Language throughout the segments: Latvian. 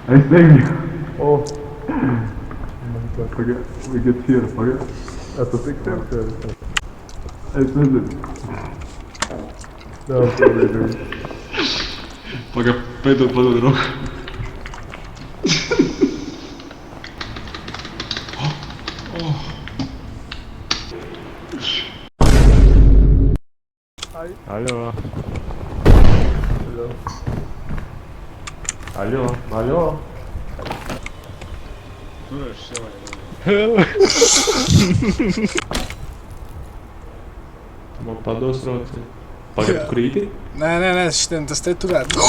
Es negļu. Oh. Pagaid, we get here, pagaid. Tu tiksies? Es nezinu. Jā, pagaidām. Pagaid, pēdot roku. Алло. Алло. Алло. Man pados roti. Pagaid, krīti? Nē, šitien tas te turētu.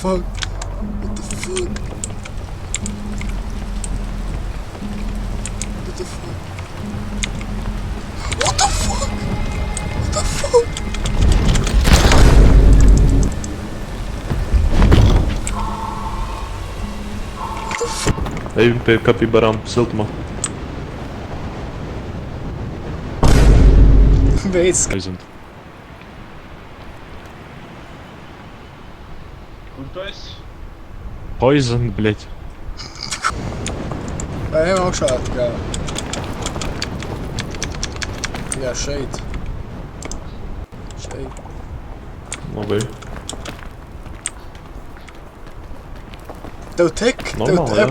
Fuck. What the fuck? What the fuck? What the fuck? What the fuck? Ej pie kapibarām siltumā. Beidz. Aizund. Kur tu esi? Poison, bļeķ. Ejam augšā kā. Jā, šeit. Šeit. Labi. Tev tek? Normāli, jā.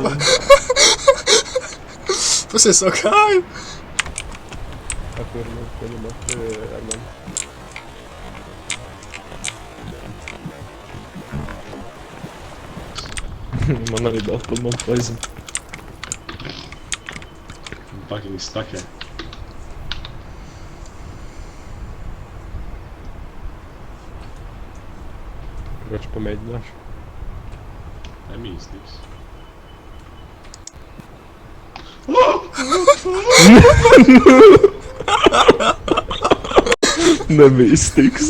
Pusies no kāju. Man arī dāv par man poison. Fucking stuck here. Viņš pamēģināšu. Nemīstīgs. Nemīstīgs.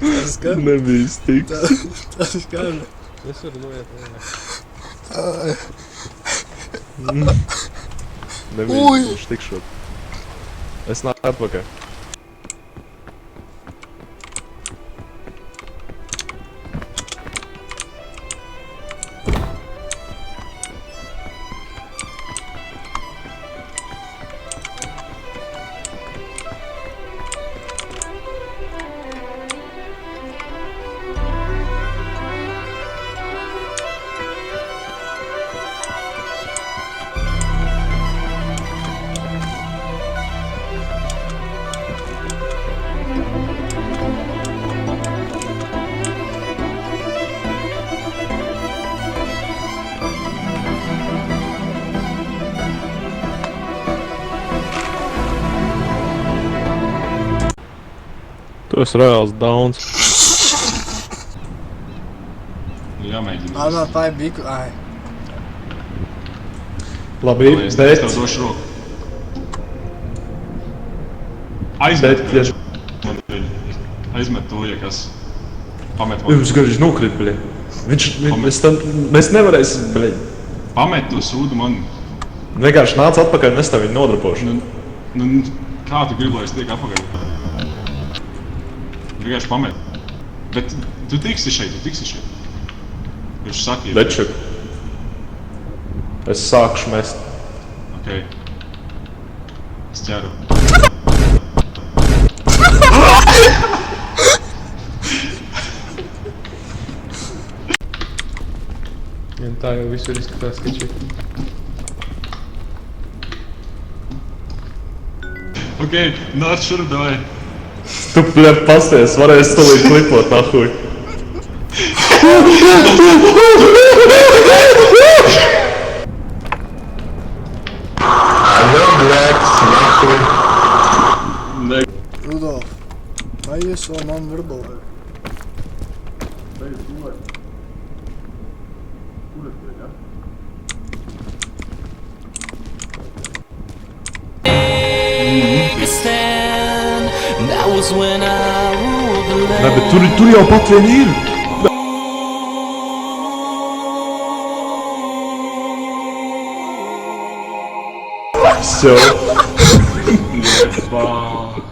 Tas gan. Nemīstīgs. Tas gan. Es varu noiet. Nemīstīgs tikšot. Es nāku atpakaļ. Tu esi reāls dauns. Jāmēģina. I'm not buying big. Ai. Labi, Es bet... tev došu roku. Aizmet, Bet, ja... Aizmet to, ja kas. Pamet man. Jums garīgs nokrit, bļe. Mēs nevarēsim, bļe. Pamet to sūdu man. Vienkārši nāc atpakaļ un es tev viņu nodrapošu. Nu, kā tu gribi, lai es tiek apakaļ? Vienkārši pamet. Bet tu tiksi šeit. Viņš saka, ja... Lečuk. Es sākušu mest. Okei. Es ķeru. Un tā jau visur izskatās, ka šī. Okei, nāc šurp, davai. Tu, bļa, pasties, varēs stulīt klipot, nahuj. Rudolf, vai ies vēl man verbalē? That was when I ruled the land. We hebben Toerie al pad hier. Zo. Bah.